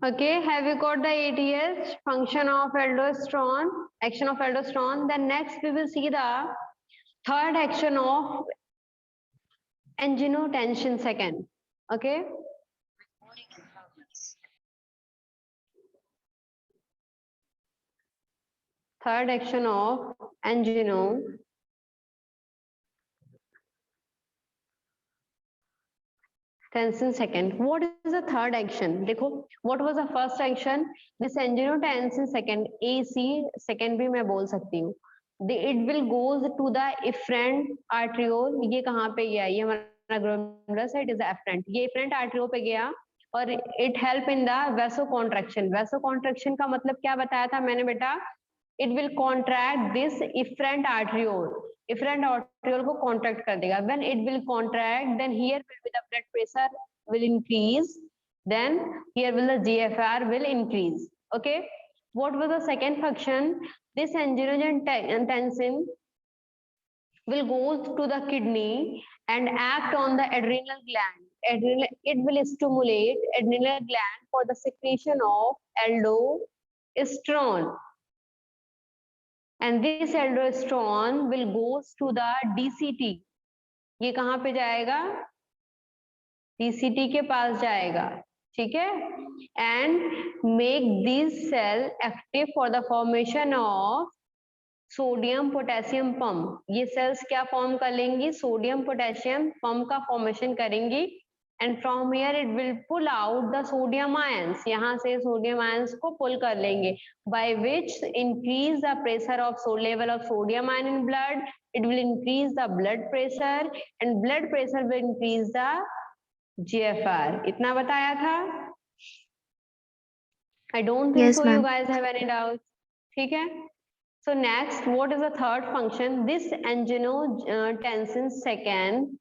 Okay, have you got the ADH function of aldosterone, action of aldosterone? Then next we will see the third action of angiotensin second. Okay. Third action of angiotensin second. What is the third action? देखो, what was the first action? This angiotensin second, AC second भी मैं बोल सकती हूँ. It will goes to the efferent arteriole. ये कहाँ पे गया? ये हमारा glomerulus है. It is the efferent. ये efferent arteriole पे गया और it help in the vasocontraction. Vasocontraction का मतलब क्या बताया था मैंने बेटा? It will contract this efferent arteriole. Efferent arteriole को contract कर देगा. When it will contract, then here will be the blood pressure will increase. Then here will the GFR will increase. Okay. What was the second function? This angiotensin will go to the kidney and act on the adrenal gland. It will stimulate adrenal gland for the secretion of aldosterone. And this aldosterone will goes to the DCT. ये कहाँ पे जाएगा? DCT के पास जाएगा. ठीक है? And make this cell active for the formation of sodium potassium pump. ये sales क्या फॉर्म कर लेंगी? सोडियम पोटेशियम पंप का फॉर्मेशन करेंगी. And from here it will pull out the sodium ions. यहाँ से सोडियम आयंस को पुल कर लेंगे. By which increase the pressure of level of sodium ion in blood. It will increase the blood pressure and blood pressure will increase the GFR. इतना बताया था? I don't think so you guys have any doubts. ठीक है? So next, what is the third function? This angiotensin second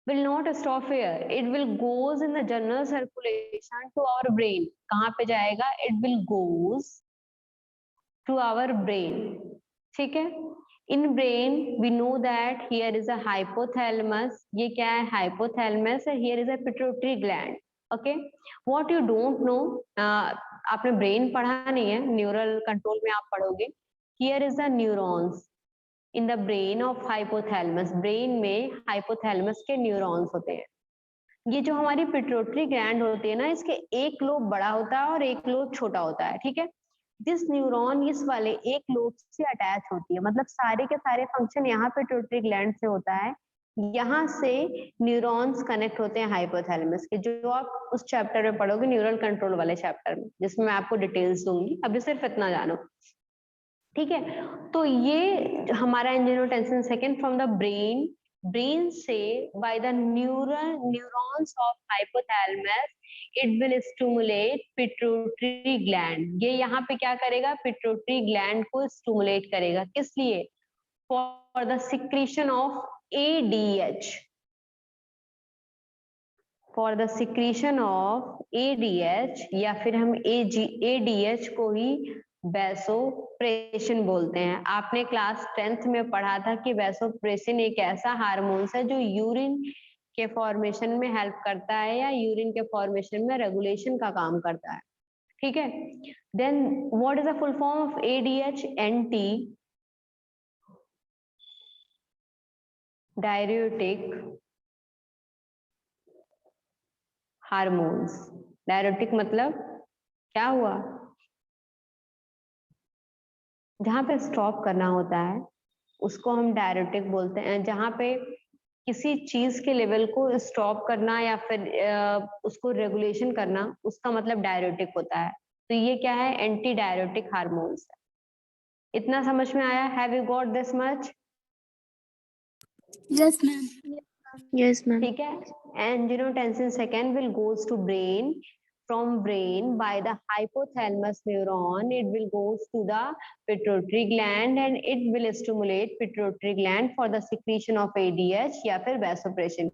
will not stop here. It will goes in the general circulation to our brain. कहाँ पे जाएगा? It will goes to our brain. ठीक है? In brain, we know that here is a hypothalamus. ये क्या है? Hypothalamus. Here is a pituitary gland. Okay. What you don't know, आपने brain पढ़ा नहीं है, न्यूरल कंट्रोल में आप पढ़ोगे. Here is the neurons in the brain of hypothalamus. Brain में hypothalamus के न्यूरॉन्स होते हैं. ये जो हमारी पिट्यूटरी ग्लैंड होती है ना, इसके एक लोब बड़ा होता है और एक लोब छोटा होता है. ठीक है? दिस न्यूरॉन इस वाले एक लोब से अटैच होती है. मतलब सारे के सारे फंक्शन यहाँ पिट्यूटरी ग्लैंड से होता है. यहाँ से न्यूरॉन्स कनेक्ट होते हैं हाइपोथैलेमस के, जो आप उस चैप्टर में पढ़ोगे, न्यूरल कंट्रोल वाले चैप्टर में, जिसमें मैं आपको डिटेल्स दूंगी. अभी सिर्फ इतना जानो. ठीक है? तो ये हमारा angiotensin second from the brain से by the neurons of hypothalamus it will stimulate pituitary gland. ये यहाँ पे क्या करेगा? पिट्यूटरी ग्लैंड को स्टिमुलेट करेगा. किस लिए? For the secretion of ADH. For the secretion of ADH या फिर हम ADH को ही वैसोप्रेसिन बोलते हैं. आपने क्लास 10th में पढ़ा था कि वैसोप्रेसिन एक ऐसा हार्मोन्स है जो यूरिन के फॉर्मेशन में हेल्प करता है या यूरिन के फॉर्मेशन में रेगुलेशन का काम करता है. ठीक है? Then what is the full form of ADH? Anti diuretic hormones. Diuretic मतलब क्या हुआ? जहाँ पे स्टॉप करना होता है उसको हम डाययूरेटिक बोलते हैं. जहाँ पे किसी चीज के लेवल को स्टॉप करना या फिर उसको रेगुलेशन करना, उसका मतलब डाययूरेटिक होता है. तो ये क्या है? एंटी डाययूरेटिक हार्मोन्स है. इतना समझ में आया? Have you got this much? Yes, ma'am. Yes, ma'am. ठीक है? Angiotensin second will goes to brain. From brain by the hypothalamus neuron, it will goes to the pituitary gland and it will stimulate pituitary gland for the secretion of ADH या फिर vasopressin.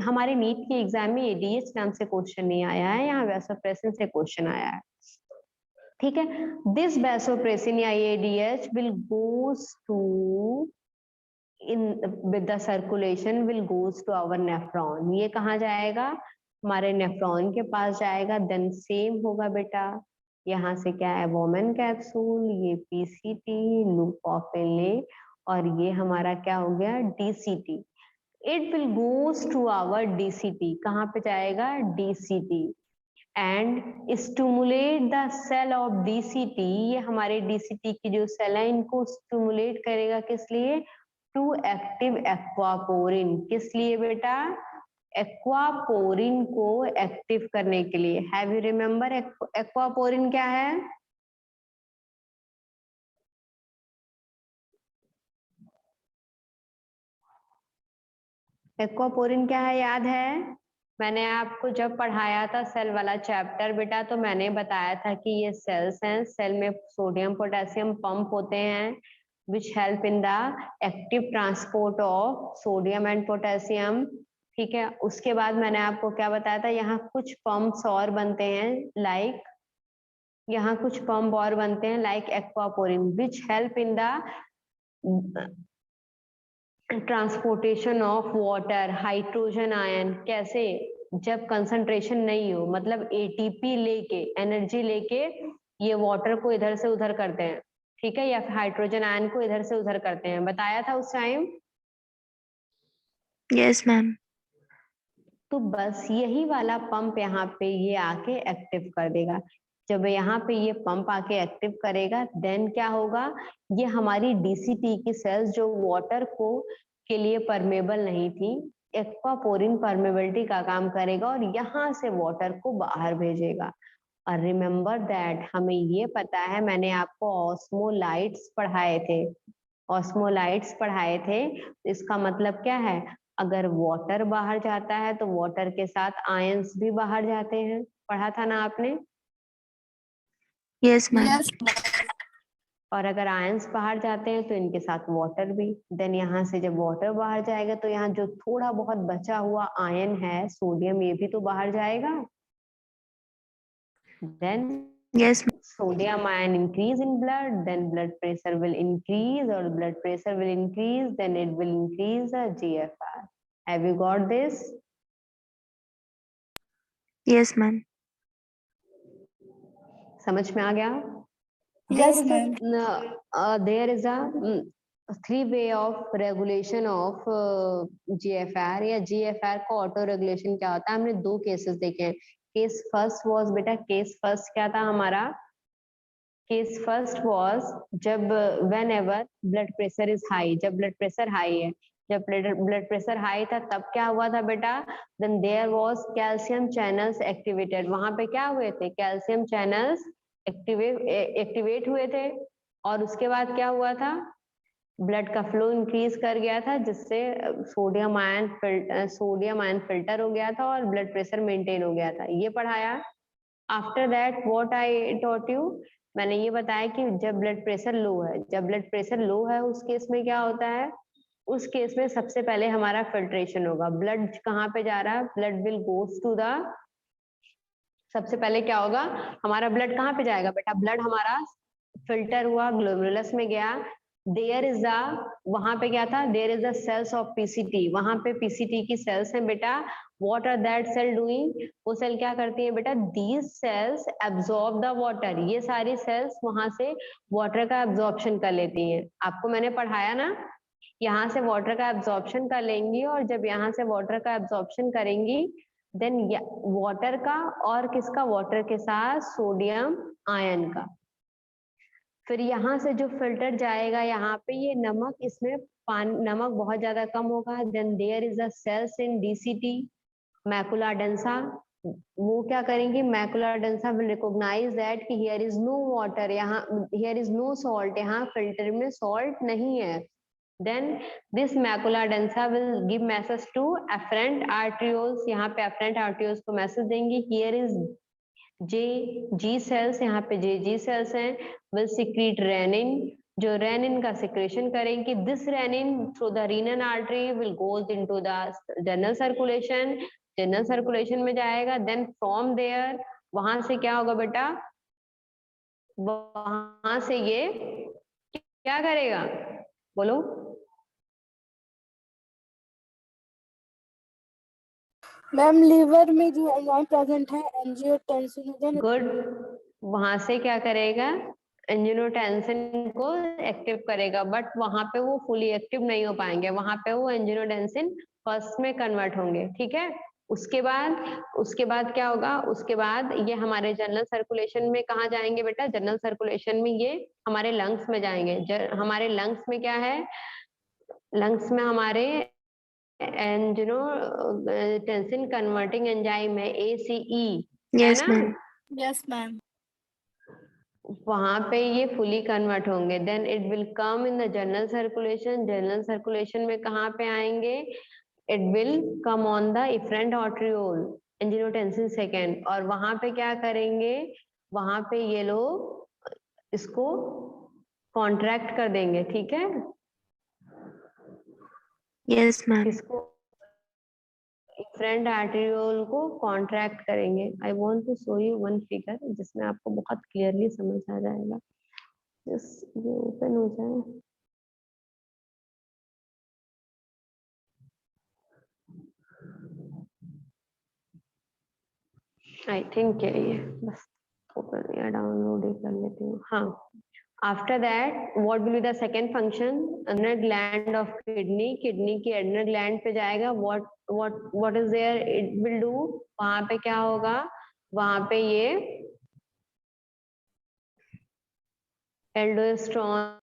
हमारे NEET के exam में ADH नाम से question नहीं आया है, यहाँ vasopressin से क्वेश्चन आया है. ठीक है? This vasopressin या ADH will goes to in with the circulation will goes to our nephron. ये कहाँ जाएगा? हमारे नेफ्रॉन के पास जाएगा, देन सेम होगा बेटा, यहाँ से क्या है वोमेन कैप्सूल, ये पीसीटी लूप ऑफ एले, और ये हमारा क्या हो गया DCT. It will goes to our DCT, कहाँ पे जाएगा DCT, and stimulate the cell of DCT, ये हमारे डीसीटी की जो सेल है इनको स्टिमुलेट करेगा, किस लिए, टू एक्टिव एक्वापोरिन, किस लिए बेटा, एक्वापोरिन को एक्टिव करने के लिए। हैव यू रिमेम्बर एक्वापोरिन क्या है? एक्वापोरिन क्या है, याद है? मैंने आपको जब पढ़ाया था सेल वाला चैप्टर बेटा, तो मैंने बताया था कि ये सेल्स हैं, सेल में सोडियम पोटेशियम पंप होते हैं which help in the active transport of sodium and potassium. ठीक है, उसके बाद मैंने आपको क्या बताया था, यहाँ कुछ पंप्स और बनते हैं लाइक, यहाँ कुछ पंप और बनते हैं like aquaporin which help in the transportation of water, hydrogen ion. कैसे? जब कंसंट्रेशन नहीं हो, मतलब एटीपी लेके, एनर्जी लेके ये वाटर को इधर से उधर करते हैं, ठीक है, या फिर हाइड्रोजन आयन को इधर से उधर करते हैं, बताया था उस टाइम। Yes ma'am. तो बस यही वाला पंप यहाँ पे ये आके एक्टिव कर देगा। जब यहाँ पे ये पंप आके एक्टिव करेगा, देन क्या होगा, ये हमारी डीसीटी की सेल्स जो वाटर को के लिए परमेबल नहीं थी, एक्वापोरिन परमेबिलिटी का काम करेगा और यहाँ से वाटर को बाहर भेजेगा। और रिमेम्बर दैट, हमें ये पता है, मैंने आपको ऑस्मोलाइट्स पढ़ाए थे, ऑस्मोलाइट्स पढ़ाए थे। इसका मतलब क्या है, अगर वाटर बाहर जाता है तो वाटर के साथ आयंस भी बाहर जाते हैं, पढ़ा था ना आपने? Yes ma'am. और अगर आयंस बाहर जाते हैं तो इनके साथ वाटर भी। देन यहाँ से जब वाटर बाहर जाएगा तो यहाँ जो थोड़ा बहुत बचा हुआ आयन है सोडियम, ये भी तो बाहर जाएगा। Then yes sodium ion increase in blood, then blood pressure will increase, or blood pressure will increase, then it will increase the GFR. Have you got this? Yes ma'am. समझ में आ गया? Yes ma'am. There is a three way of regulation of GFR, या GFR का auto regulation क्या होता है, हमने दो केसेस देखे हैं। केस फर्स्ट वाज बेटा, केस फर्स्ट क्या था हमारा, केस फर्स्ट वाज जब when ever blood pressure is high, जब ब्लड प्रेशर हाई है, जब ब्लड प्रेशर हाई था तब क्या हुआ था बेटा, then there was calcium channels activated, वहां पे क्या हुए थे, कैल्शियम चैनल्स एक्टिवेट हुए थे, और उसके बाद क्या हुआ था, ब्लड का फ्लो इंक्रीज कर गया था, जिससे सोडियम आयन फिल्टर हो गया था और ब्लड प्रेशर मेंटेन हो गया था, ये पढ़ाया। After that what I taught you, मैंने ये बताया कि जब ब्लड प्रेशर लो है, जब ब्लड प्रेशर लो है उस केस में क्या होता है, उस केस में सबसे पहले हमारा फिल्ट्रेशन होगा। ब्लड कहाँ पे जा रहा है, blood will goes to the, सबसे पहले क्या होगा, हमारा ब्लड कहाँ पे जाएगा बेटा, ब्लड हमारा फिल्टर हुआ, ग्लोमेरुलस में गया, देयर इज द, वहां पे क्या था, there is the cells of PCT, वहां पे पीसीटी की सेल्स हैं बेटा। What are that cell doing, वो सेल क्या करती है बेटा, these cells absorb the water, ये सारी सेल्स वहां से वाटर का एब्जॉर्प्शन कर लेती हैं। आपको मैंने पढ़ाया ना, यहाँ से वाटर का एब्जॉर्प्शन कर लेंगी, और जब यहाँ से वाटर का एब्जॉर्प्शन करेंगी, देन वाटर का, और किसका, वाटर के साथ सोडियम आयन का, फिर यहाँ से जो फिल्टर जाएगा यहाँ पे, ये नमक, इसमें पानी, नमक बहुत ज्यादा कम होगा, then there is a cells in DCT, macula densa, वो क्या करेंगे, macula densa will recognise that कि हियर इज नो वाटर, यहाँ हियर इज नो सॉल्ट, यहाँ फिल्टर में सॉल्ट नहीं है, then this macula densa will give message to afferent arterioles, यहाँ पे afferent arterioles को मैसेज देंगी, here is जी सेल्स, यहाँ पे जी सेल्स हैं, will secrete renin, जो रेनिन का सिक्रेशन करेंगे, this renin through the renal artery will goes into the general circulation, general circulation में जाएगा, देन फ्रॉम देयर, वहां से क्या होगा बेटा, वहां से ये क्या करेगा, बोलो, मैम लीवर में जो एंजाइम प्रेजेंट है एंजियोटेंसिनोजन। गुड, वहां से क्या करेगा, एंजियोटेंसिन को एक्टिव करेगा, बट वहां पे वो फुली एक्टिव नहीं हो पाएंगे, वहां पे वो एंजियोटेंसिन फर्स्ट में कन्वर्ट होंगे, ठीक है। उसके बाद क्या होगा, उसके बाद ये हमारे जनरल सर्कुलेशन में कहाँ जाएंगे बेटा, जनरल सर्कुलेशन में ये हमारे लंग्स में जाएंगे। हमारे लंग्स में क्या है, लंग्स में हमारे एंजियोटेंसिन कन्वर्टिंग एंजाइम है ACE, है Yes, ना। ma'am. Yes ma'am. वहां पे ये फुली कन्वर्ट होंगे, then it will come in the general circulation. General circulation में कहाँ पे आएंगे, it will come on the efferent arteriole angiotensin second, और वहां पे क्या करेंगे, वहां पे ये लोग इसको कॉन्ट्रैक्ट कर देंगे, ठीक है। Yes, ma'am. इसको फ्रंट आर्टेरियोल को कॉन्ट्रैक्ट करेंगे। I want to show you one figure जिसमें आपको बहुत क्लियरली समझ आ जाएगा। जस्ट ये ओपन हो जाए। आई थिंक ये बस ओपन या डाउनलोड ही कर लेती हूँ। हाँ, after that what will be the second function, adrenal gland of kidney, kidney की एड्रिनल ग्लैंड पे जाएगा। What is there it will do, वहां पे क्या होगा, वहां पे ये एल्डोस्टेरोन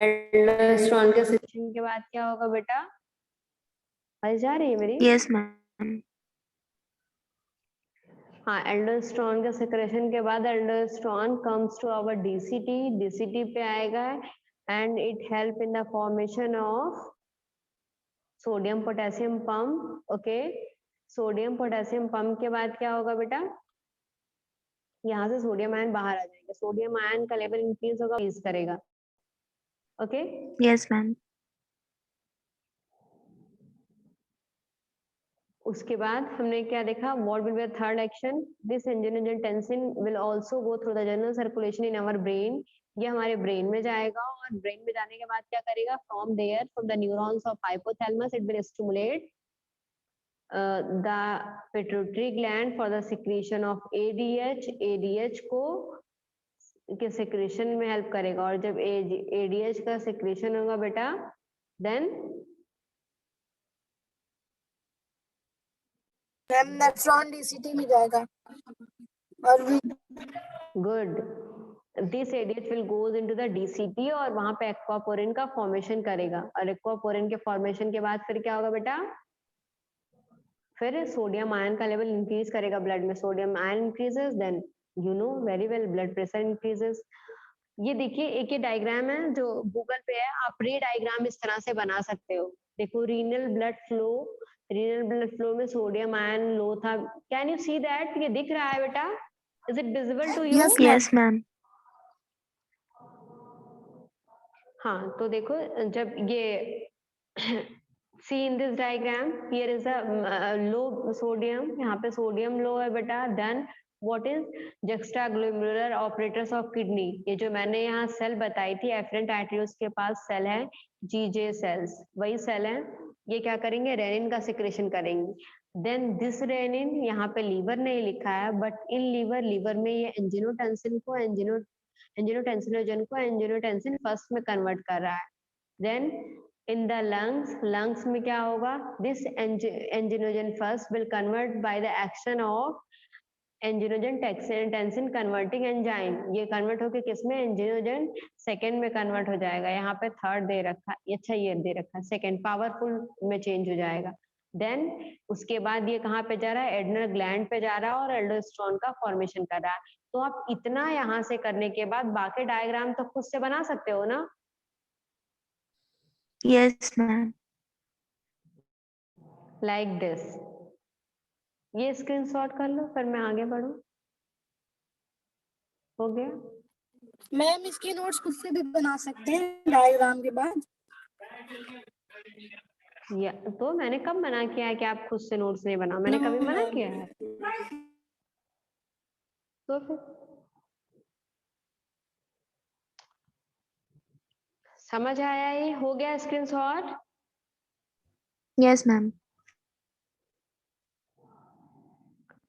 एल्डोस्टेरोन के सिक्रेशन के बाद क्या होगा बेटा, आवाज जा रही है मेरी? Yes, ma'am. हाँ, एल्डोस्टेरोन के सिक्रेशन के बाद aldosterone comes to our DCT, DCT पे आएगा and it help in the formation of sodium potassium pump. Okay, sodium potassium pump के बाद क्या होगा बेटा, यहाँ से सोडियम आयन बाहर आ जाएंगे, सोडियम आयन का लेवल इंक्रीज होगा, इंक्रीज करेगा। Okay, Yes, ma'am. उसके बाद हमने क्या देखा, what will be the third action, this angiotensin will also go through the general circulation in our brain. ये हमारे ब्रेन में जाएगा और ब्रेन में जाने के बाद क्या करेगा, from there from the neurons of hypothalamus it will stimulate the pituitary gland for the secretion of ADH, ADH को के सिक्रेशन में हेल्प करेगा। और जब ADH का सिक्रेशन होगा बेटा, देन मैम नेफ्रॉन डीसीटी में जाएगा और भी good, this ADH will goes into the DCT और वहां पे एक्वापोरिन का फॉर्मेशन करेगा। और एक्वापोरिन के फॉर्मेशन के बाद फिर क्या होगा बेटा, फिर सोडियम आयन का लेवल इंक्रीज करेगा ब्लड में, sodium ion increases, then you know very well blood pressure increases. ये देखिए, एक ये डायग्राम है जो गूगल पे है, आप रे डायग्राम इस तरह से बना सकते हो। देखो, renal blood flow, renal blood flow में सोडियम आयन लो था। कैन यू सी दैट, ये दिख रहा है बेटा, is it visible to you? Yes Yes, ma'am. हाँ, तो देखो, जब ये see in this diagram, here is a low sodium, यहाँ पे सोडियम लो है बेटा, then what is juxtaglomerular operators of kidney. ये जो मैंने यहाँ सेल बताई थी, एफरेंट आर्टरियोल्स के पास सेल है, GJ सेल्स, वही सेल है। ये क्या करेंगे, रेनिन का सिक्रेशन करेंगे। देन दिस रेनिन, यहाँ पे लीवर नहीं लिखा है, बट इन लीवर में ये एंजियोटेंसिन को एंजियोटेंसिनोजन को एंजियोटेंसिन फर्स्ट में कन्वर्ट कर रहा है। देन इन द लंग्स में क्या होगा, this angiogen first will convert by the action of angiotensin converting enzyme. ये कन्वर्ट होके किसमें, एंजियोजन सेकेंड में कन्वर्ट हो जाएगा। यहाँ पे थर्ड दे रखा, अच्छा ये दे रखा सेकेंड, पावरफुल में चेंज हो जाएगा। देन उसके बाद ये कहाँ पे जा रहा है, एड्रिनल ग्लैंड पे जा रहा है और एल्डोस्टेरोन का फॉर्मेशन कर रहा है। तो आप इतना यहाँ से करने के बाद बाकी डायग्राम तो खुद से बना सकते हो ना, Yes, ma'am. Like this. ये स्क्रीनशॉट कर लो, फिर मैं आगे बढ़ू। हो गया? मैम इसके नोट्स खुद से भी बना सकते हैं डायग्राम के बाद। या तो मैंने कब मना किया है कि आप खुद से नोट्स नहीं बनाओ, मैंने कभी मना किया है? तो फिर समझ आया? ये हो गया स्क्रीनशॉट? Yes, ma'am.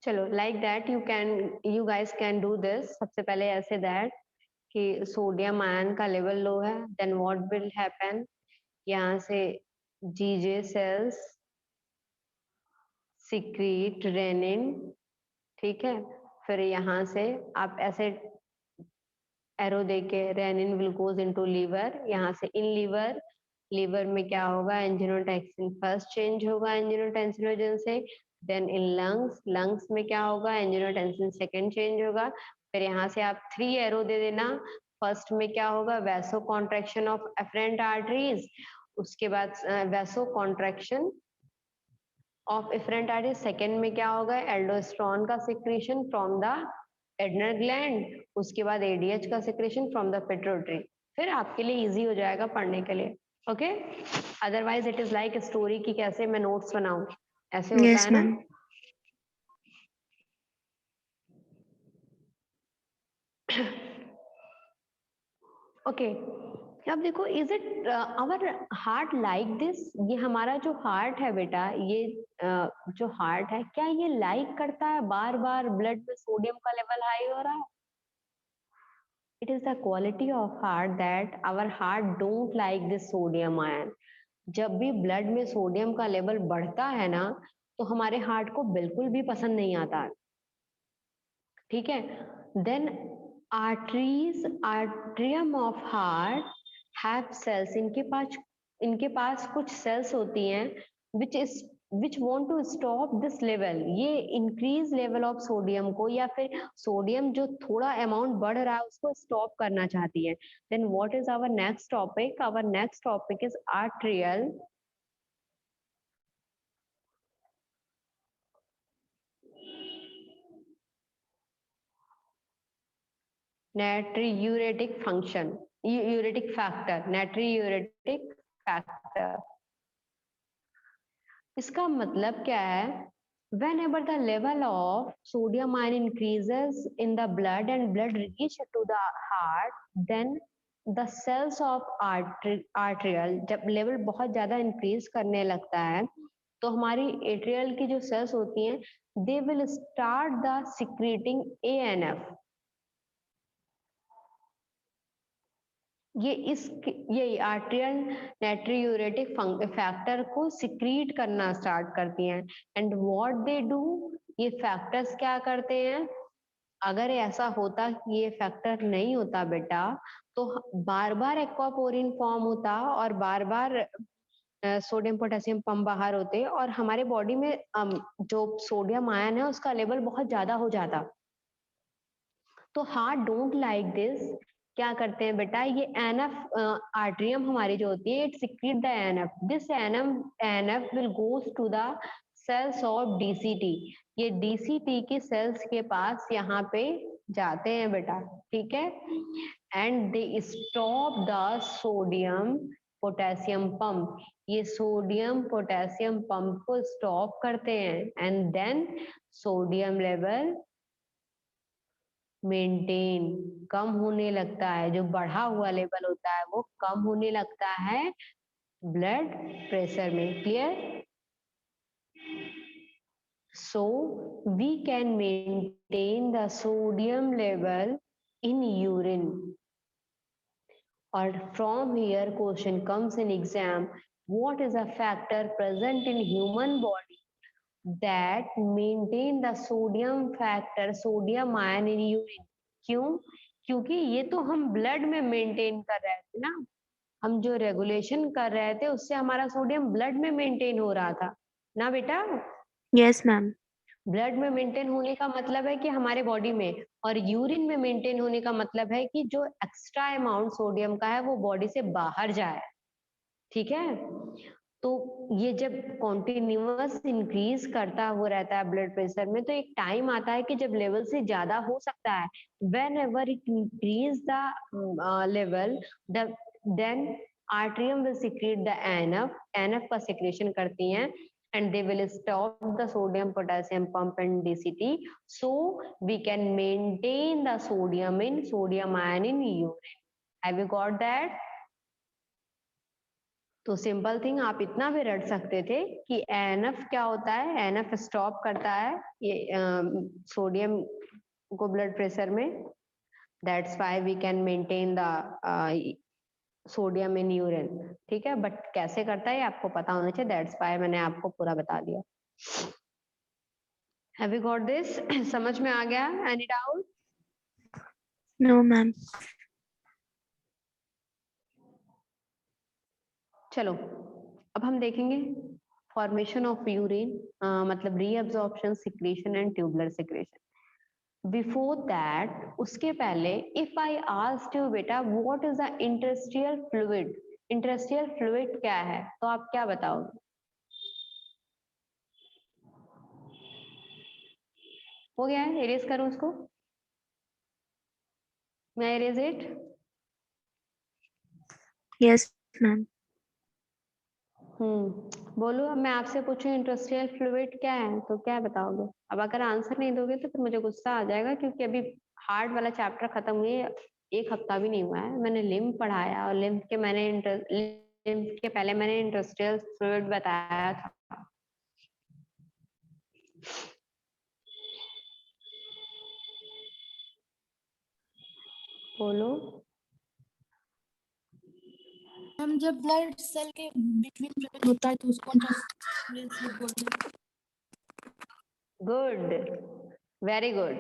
चलो, like that you guys can do this. सबसे पहले ऐसे दैट कि सोडियम आयन का लेवल लो है, देन व्हाट विल हैपन, यहाँ से जीजे सेल्स सिक्रीट रेनिन, ठीक है. फिर यहाँ से आप ऐसे एरो देके renin will goes into liver, यहाँ से इन लीवर, लीवर में क्या होगा, एंजियोटेंसिन फर्स्ट चेंज होगा एंजियोटेंसिनोजन से, देन इन लंग्स, लंग्स में क्या होगा, एंजियोटेंसिन सेकेंड चेंज होगा. फिर यहाँ से आप 3 एरो दे देना. फर्स्ट में क्या होगा, vaso contraction of efferent arteries, उसके बाद vaso contraction of efferent arteries. Second में क्या होगा, एल्डोस्टेरोन का secretion from the adrenal gland, उसके बाद एडीएच का सिक्रेशन फ्रॉम द पिट्यूटरी. फिर आपके लिए इजी हो जाएगा पढ़ने के लिए. Okay, otherwise it is like story की कैसे मैं नोट्स बनाऊं, ऐसे होता Yes, है ना. ma'am. ओके, अब देखो, is it our heart like this, ये हमारा जो हार्ट है बेटा, ये जो हार्ट है, क्या ये लाइक करता है बार बार ब्लड में सोडियम का लेवल हाई हो रहा है? It is the quality of heart that our heart don't like this sodium ion. जब भी ब्लड में सोडियम का लेवल बढ़ता है ना, तो हमारे हार्ट को बिल्कुल भी पसंद नहीं आता. ठीक है. Then arteries, atrium of heart have cells, इनके पास कुछ सेल्स होती हैं which want to stop this level, ये इंक्रीज लेवल ऑफ सोडियम को, या फिर सोडियम जो थोड़ा अमाउंट बढ़ रहा है उसको स्टॉप करना चाहती है. Then what is our next topic, our next topic is atrial natriuretic function, uretic factor, natriuretic factor. इसका मतलब क्या है, whenever the level of sodium ion increases in the blood and blood reach to the heart, then the cells of arterial, जब level बहुत ज्यादा increase करने लगता है, तो हमारी एट्रियल की जो सेल्स होती हैं, they will start the secreting ANF. ये आर्ट्रियल नाट्रियूरेटिक फैक्टर को सिक्रीट करना स्टार्ट करती हैं. एंड व्हाट दे डू, ये फैक्टर्स क्या करते हैं, अगर ऐसा होता कि ये फैक्टर नहीं होता बेटा, तो बार बार एक्वापोरिन फॉर्म होता और बार बार सोडियम पोटेशियम पंप बाहर होते और हमारे बॉडी में जो सोडियम आयन है उसका लेवल बहुत ज्यादा हो जाता. तो हार्ट डोंट लाइक दिस. क्या करते हैं बेटा, ये एनएफ आर्ट्रियम हमारी जो होती है, it secrete the NF, this NF will goes to the cells of DCT, ये डीसीटी की सेल्स के पास यहाँ पे जाते हैं बेटा. ठीक है. And they stop the sodium potassium pump, ये सोडियम पोटेशियम पंप को स्टॉप करते हैं. And then sodium level maintain, कम होने लगता है, जो बढ़ा हुआ लेवल होता है वो कम होने लगता है ब्लड प्रेशर में. Clear? So we can maintain the sodium level in urine. और from here question comes in exam, what is a factor present in human body that maintain the sodium factor, sodium ion in urine? क्यों? क्योंकि ये तो हम blood में maintain कर रहे थे ना, हम जो रेगुलेशन कर रहे थे उससे हमारा सोडियम ब्लड में मेंटेन हो रहा था ना बेटा. Yes, ma'am. ब्लड में मेंटेन होने का मतलब है कि हमारे बॉडी में, और यूरिन में मेंटेन होने का मतलब है कि जो एक्स्ट्रा अमाउंट सोडियम का है वो बॉडी से बाहर जाए. ठीक है. तो ये जब कॉन्टिन्यूअस इंक्रीज करता हुआ रहता है ब्लड प्रेशर में, तो एक टाइम आता है कि जब लेवल से ज्यादा हो सकता है. Whenever it increase the level, then atrium will secrete the NF, NF का सिक्रेशन करती हैं, and they will stop the sodium potassium pump and DCT, so we can maintain the sodium ion in urine. Have you got that? तो simple thing आप इतना भी रट सकते थे कि एनएफ क्या होता है, एनएफ स्टॉप करता है ये सोडियम को ब्लड प्रेशर में, that's why we can maintain the sodium in urine, ठीक है। बट कैसे करता है आपको पता होना चाहिए, दैट्स व्हाई मैंने आपको पूरा बता दिया। Have you got this? समझ में आ गया? Any doubt? No, ma'am. चलो अब हम देखेंगे फॉर्मेशन ऑफ यूरिन, मतलब reabsorption, secretion and tubular secretion. Before that, उसके पहले इफ आई आस्क्ड यू बेटा what is the interstitial fluid, interstitial fluid क्या है, तो आप क्या बताओगे? हो गया है? इरेज करूं उसको? मैं इरेज इट? Yes, ma'am. बोलो। अब मैं आपसे पूछूं इंटरस्टिशियल फ्लूइड क्या है, तो क्या बताओगे? अब अगर आंसर नहीं दोगे तो फिर मुझे गुस्सा आ जाएगा, क्योंकि अभी हार्ड वाला चैप्टर खत्म हुए 1 हफ्ता भी नहीं हुआ है। मैंने लिम्फ पढ़ाया और लिम्फ के पहले मैंने इंटरस्टिशियल फ्लूइड बताया था। बोलो। हम जब ब्लड सेल के बिटवीन फ्लूइड होता है तो उसको इंटरस्टिशियल फ्लूइड बोलते हैं। Good, very good.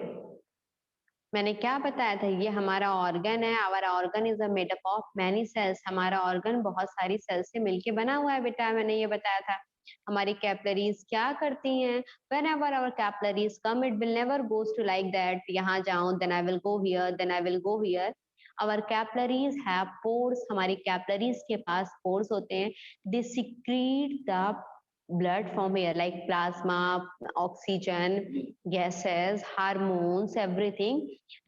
मैंने क्या बताया था? ये हमारा ऑर्गन है। Our organ is a made up of many cells. हमारा ऑर्गन बहुत सारी सेल्स से मिलके बना हुआ है बेटा, मैंने ये बताया था। हमारी कैपिलरीज क्या करती हैं? whenever our capillaries come, it will never goes to like that, यहाँ जाऊं then I will go here, then I will go here. our capillaries have pores. हमारी कैपिलरीज के पास pores होते हैं। they secrete the blood from here like plasma, oxygen, gases, hormones, everything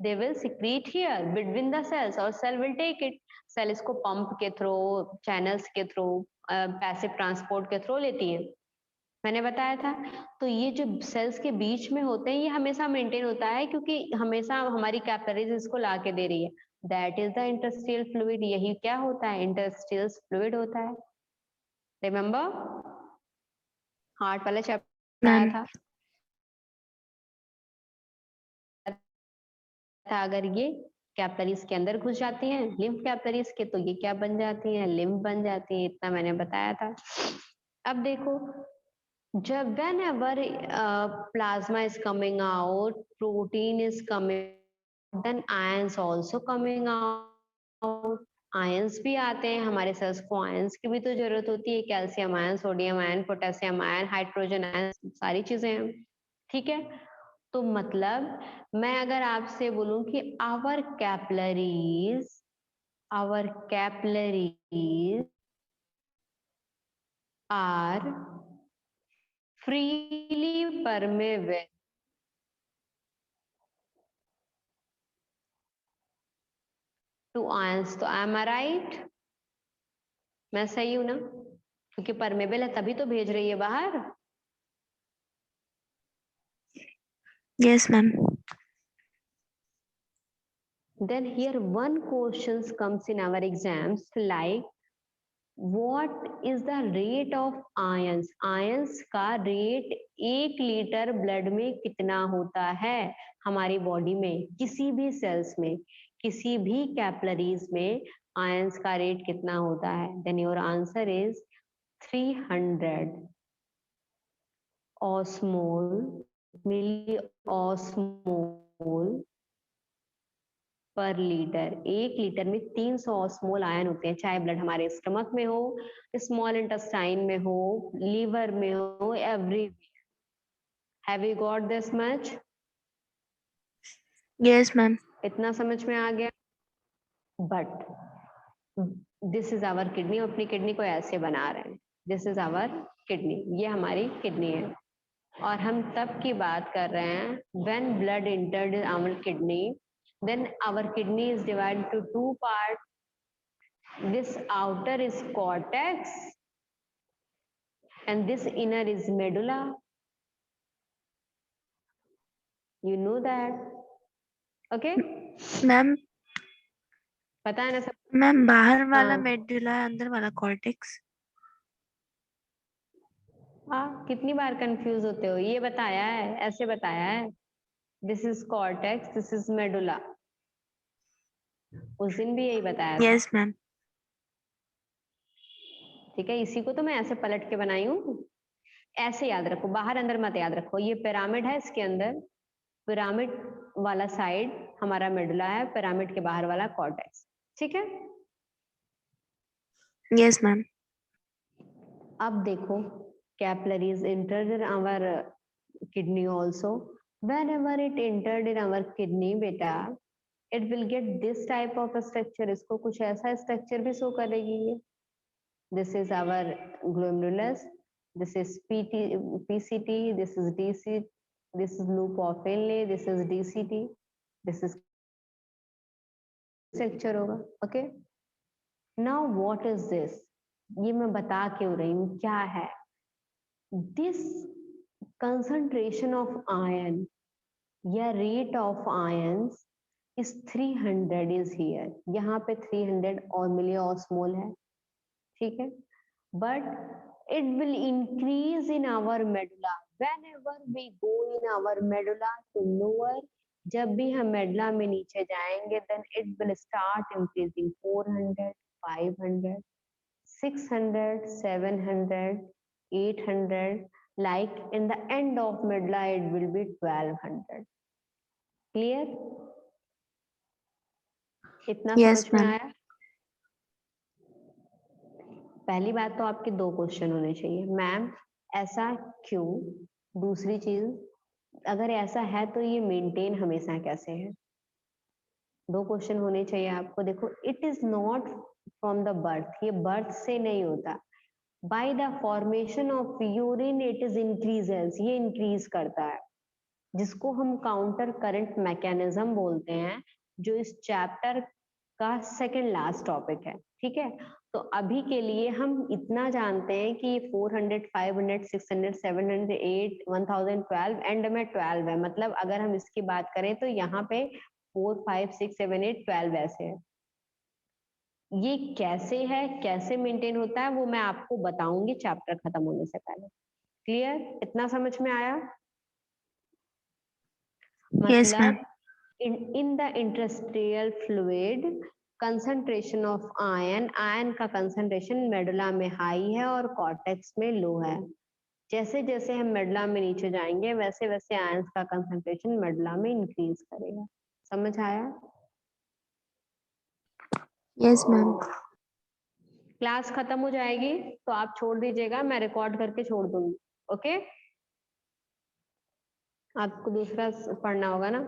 they will secrete here between the cells, और cell will take it. Cell इसको pump के through, channels के through, passive transport के through लेती है, मैंने बताया था। तो ये जो सेल्स के बीच में होते हैं ये हमेशा मेंटेन होता है, क्योंकि हमेशा हमारी कैपिलरीज इसको ला के दे रही है। That is the interstitial fluid. यही क्या होता है? इंटरस्टिशियल फ्लूइड होता है। रिमेम्बर, हार्ट वाला चैप्टर आया Ma'am. था अगर ये कैपिलरीज के अंदर घुस जाती हैं, लिम्फ कैपिलरीज के, तो ये क्या बन जाती हैं? लिम्फ बन जाती है। इतना मैंने बताया था। अब देखो, जब whenever plasma is coming out, protein is coming, then ions also coming out. Ions भी आते हैं हमारे सेल्स को। आयंस की भी तो जरूरत होती है, calcium ion, sodium ion, potassium ion, hydrogen ion, सारी चीजें हैं, ठीक है। तो मतलब मैं अगर आपसे बोलूं कि our capillaries are freely permeable to ions, तो am I right? मैं सही हूं ना? क्योंकि परमेबल है तभी तो भेज रही है बाहर। Yes, ma'am. Then here one questions comes in our exams like what is the rate of ions? ions का रेट 1 लीटर ब्लड में कितना होता है हमारी बॉडी में? किसी भी सेल्स में, किसी भी कैपिलरीज में आयंस का रेट कितना होता है? Then your answer is 300 osmol, milli osmol per litre. 1 litre में 300 ऑस्मोल आयन होते हैं, चाहे ब्लड हमारे स्टमक में हो, स्मॉल इंटेस्टाइन में हो, लीवर में हो, everywhere. Have you got this much? Yes, ma'am. इतना समझ में आ गया? But this is our kidney. अपनी किडनी को ऐसे बना रहे हैं, दिस इज आवर किडनी, ये हमारी किडनी है। और हम तब की बात कर रहे हैं when blood entered our kidney, then our kidney is divided to 2 parts. This outer is cortex and this inner is medulla. You know that? Okay? Ma'am, पता है ना सब? मैम बाहर वाला हाँ, मेडुला है, अंदर वाला कॉर्टेक्स। कितनी बार कंफ्यूज होते हो? ये बताया है, ऐसे बताया है, this is cortex, this is medulla. उस दिन भी यही बताया था। Yes, ma'am. ठीक है, इसी को तो मैं ऐसे पलट के बनाई हूँ। ऐसे याद रखो, बाहर अंदर मत याद रखो। ये पिरामिड है, इसके अंदर पिरामिड वाला साइड हमारा मेडुला है, पिरामिड के बाहर वाला कॉर्टेक्स। ठीक है, Yes, ma'am. अब देखो, capillaries entered in our kidney also. Whenever it entered in our kidney, beta, it will get this type of a structure. इसको कुछ ऐसा स्ट्रक्चर भी शो करेगी ये। This is our glomerulus. This is PCT. This is DC. This is loop of Finlay. This is DCT. This is structure होगा। Okay. Now what is this? ये मैं बता क्यों रही हूँ, क्या है? This concentration of iron या rate of ions is 300 is here. यहाँ पे 300 और milliosmol है, ठीक है? But it will increase in our medulla whenever we go in our medulla to lower. जब भी हम मेडुला में नीचे जाएंगे, then it will start increasing 400, 500, 600, 700, 800. Like in the end of medulla, it will be 1200. Clear? इतना Yes, समझ में ma'am. आया? पहली बात तो आपके 2 क्वेश्चन होने चाहिए, मैम ऐसा क्यों? दूसरी चीज, अगर ऐसा है तो ये मेंटेन हमेशा कैसे है? 2 क्वेश्चन होने चाहिए आपको। देखो, it is not from the birth, ये बर्थ से नहीं होता। By the formation of urine it is increases, ये इंक्रीज करता है, जिसको हम काउंटर करंट मैकेनिज्म बोलते हैं, जो इस चैप्टर का सेकंड लास्ट टॉपिक है। ठीक है, तो अभी के लिए हम इतना जानते हैं कि 400, 500, 600, 700, 8, 1012 एंड में 12 है। मतलब अगर हम इसकी बात करें तो यहाँ पे 4, 5, 6, 7, 8, 12 ऐसे है। ये कैसे है, कैसे मेंटेन होता है, वो मैं आपको बताऊंगी चैप्टर खत्म होने से पहले। क्लियर? इतना समझ में आया? Yes, ma'am. मतलब in the interstitial fluid concentration of iron का concentration मेडुला में हाई है और कॉर्टेक्स में लो है। जैसे जैसे हम मेडुला में नीचे जाएंगे, वैसे वैसे आयंस का कंसंट्रेशन मेडुला में इंक्रीज करेगा। समझ आया? Yes, ma'am. क्लास खत्म हो जाएगी तो आप छोड़ दीजिएगा, मैं रिकॉर्ड करके छोड़ दूंगी। ओके, आपको दूसरा पढ़ना होगा ना।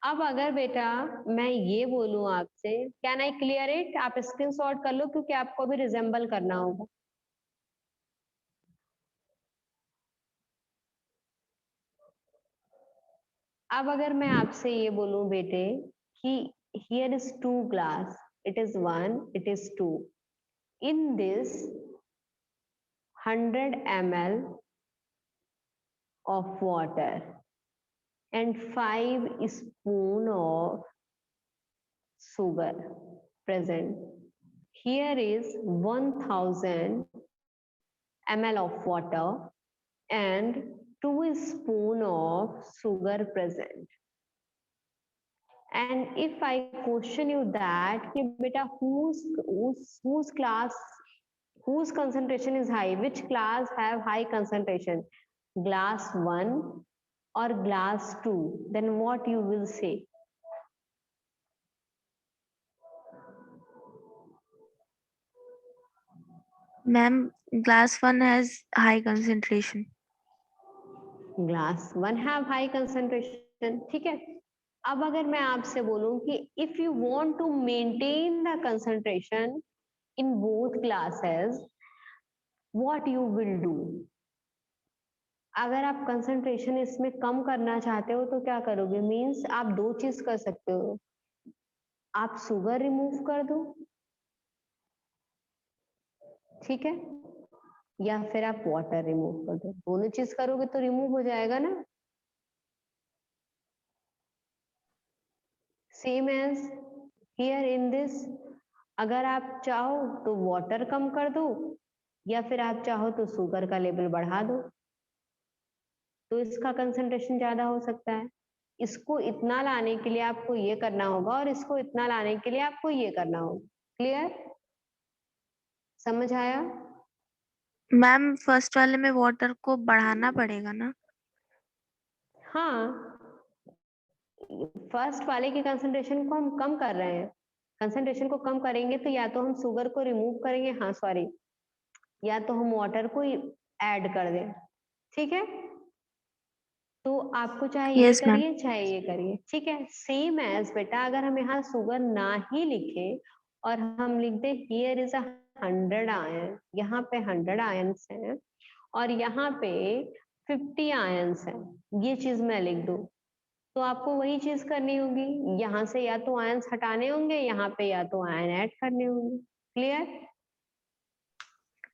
अब अगर बेटा मैं ये बोलूं आपसे, कैन आई क्लियर इट? आप स्क्रीनशॉट कर लो क्योंकि आपको भी रिजेंबल करना होगा। अब अगर मैं आपसे ये बोलूं बेटे कि here is 2 glass, it is 1, it is 2, in this 100 ml of water and 5 spoon of sugar present. Here is 1000 ml of water and 2 spoon of sugar present. And if I question you that कि बेटा whose class, whose concentration is high, which class have high concentration, glass 1 or glass 2, then what you will say? Ma'am, glass 1 has high concentration. Glass 1 have high concentration. ठीक है, अब अगर मैं आपसे बोलूं कि if you want to maintain the concentration in both classes, what you will do? अगर आप कंसंट्रेशन इसमें कम करना चाहते हो तो क्या करोगे? मीन्स आप 2 चीज कर सकते हो, आप शुगर रिमूव कर दो, ठीक है, या फिर आप वाटर रिमूव कर दो। दोनों चीज करोगे तो रिमूव हो जाएगा ना। Same as here in this, अगर आप चाहो तो वाटर कम कर दो या फिर आप चाहो तो शुगर का लेवल बढ़ा दो, तो इसका कंसंट्रेशन ज्यादा हो सकता है। इसको इतना लाने के लिए आपको ये करना होगा और इसको इतना लाने के लिए आपको ये करना होगा। क्लियर? समझ आया? मैम फर्स्ट वाले में वाटर को बढ़ाना पड़ेगा ना? हाँ, फर्स्ट वाले की कंसंट्रेशन को हम कम कर रहे हैं। कंसंट्रेशन को कम करेंगे तो या तो हम शुगर को रिमूव करेंगे, हाँ सॉरी, या तो हम वाटर को ऐड कर दें। ठीक है, तो आपको चाहे ये यस मैम। करिए चाहे ये करिए। ठीक है, सेम एज बेटा अगर हम यहाँ शुगर ना ही लिखे और हम लिख दे हियर इज 100 आयन, यहाँ पे 100 आयंस हैं और यहाँ पे 50 आयंस हैं, ये चीज मैं लिख दूं, तो आपको वही चीज करनी होगी। यहाँ से या तो आयंस हटाने होंगे, यहाँ पे या तो आयन ऐड करने होंगे। क्लियर?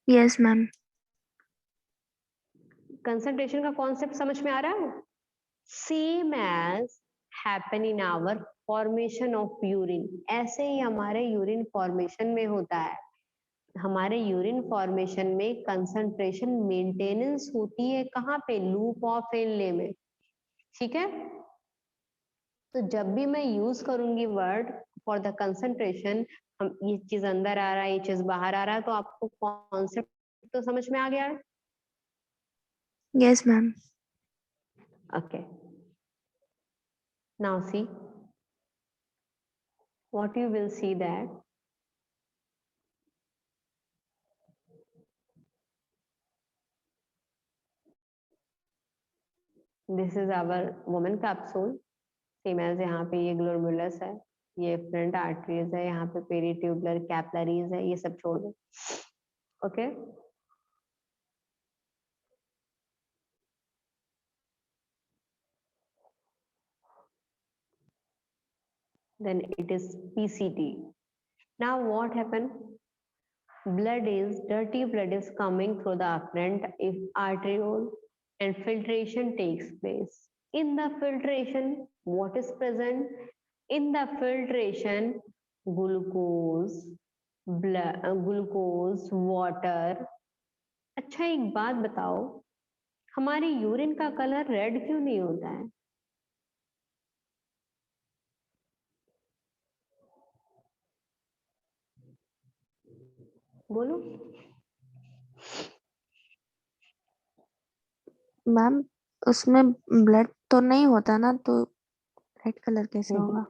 Yes ma'am. कंसंट्रेशन का कॉन्सेप्ट समझ में आ रहा है? Same as happen in our formation of urine, ऐसे ही हमारे यूरिन फॉर्मेशन में होता है। हमारे यूरिन फॉर्मेशन में कंसंट्रेशन मेंटेनेंस होती है कहाँ पे? लूप ऑफ एनले में। ठीक है, तो जब भी मैं यूज करूंगी वर्ड फॉर द कंसंट्रेशन, हम ये चीज अंदर आ रहा है, ये चीज बाहर आ रहा है, तो आपको कॉन्सेप्ट तो समझ में आ गया है? Yes ma'am. Okay, now see what you will see that this is our woman capsule, same as यहाँ पे ये ग्लोमेरुलस है, ये फ्रंट आर्टरीज है, यहाँ पे पेरीट्यूबुलर कैपिलरीज है, ये सब छोड़ दो। Okay, then it is PCT. Now what happened? Dirty blood is coming through the afferent if arteriole and filtration takes place. In the filtration, what is present? In the filtration, glucose, glucose, water. अच्छा एक बात बताओ, हमारी urine का colour red क्यों नहीं होता है? बोलो। मैम उसमें ब्लड तो नहीं होता ना, तो रेड कलर कैसे होगा?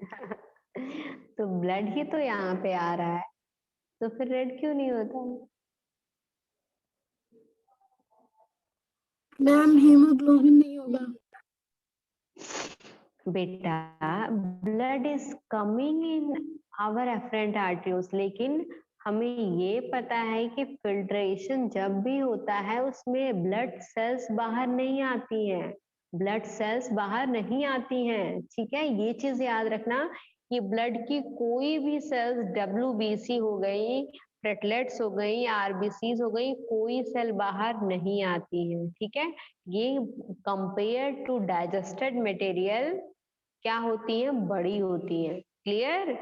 तो ब्लड ही तो यहाँ पे आ रहा है, तो फिर रेड क्यों नहीं होता है? मैम हीमोग्लोबिन नहीं होगा। बेटा blood is coming in our afferent arteries, लेकिन हमें ये पता है कि फिल्ट्रेशन जब भी होता है उसमें ब्लड सेल्स बाहर नहीं आती हैं, ब्लड सेल्स बाहर नहीं आती हैं। ठीक है, ये चीज याद रखना कि ब्लड की कोई भी सेल्स, WBC हो गई, प्लेटलेट्स हो गई, RBCs हो गई, कोई सेल बाहर नहीं आती है। ठीक है, ये कंपेयर टू डाइजेस्टेड मटेरियल क्या होती है? बड़ी होती है। क्लियर?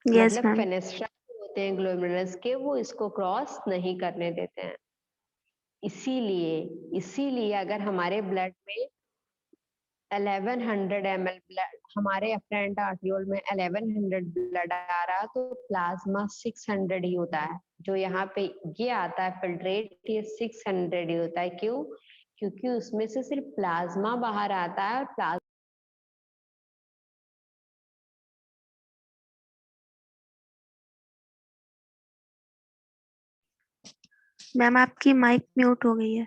यस मतलब मैम। फेनेस्ट्रा होते हैं ग्लोमेरुलस के, वो इसको क्रॉस नहीं करने देते हैं। इसीलिए इसीलिए अगर हमारे ब्लड में 1100 ml ब्लड, हमारे अफरेंट आर्टियोल में 1100 ब्लड आ रहा, तो प्लाज्मा 600 ही होता है। जो यहाँ पे ये आता है फिल्ट्रेट, ये 600 ही होता है। क्यों? क्योंकि उसमें से सिर्फ प्लाज्मा बाहर आता है, और प्लाज्मा मैम आपकी माइक म्यूट हो गई है।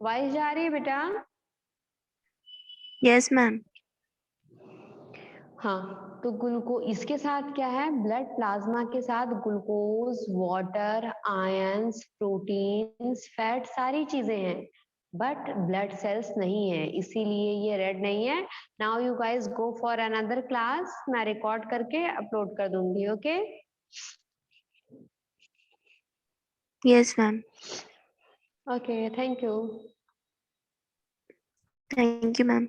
वॉइस जा रही है बेटा? Yes ma'am. हाँ, तो इसके साथ क्या है, ब्लड प्लाज्मा के साथ glucose, water, ions, proteins, fat, सारी चीजें हैं, बट ब्लड सेल्स नहीं है, इसीलिए ये रेड नहीं है। Now you guys go for another class, मैं रिकॉर्ड करके अपलोड कर दूंगी। Okay, yes ma'am, okay, thank you. Thank you ma'am.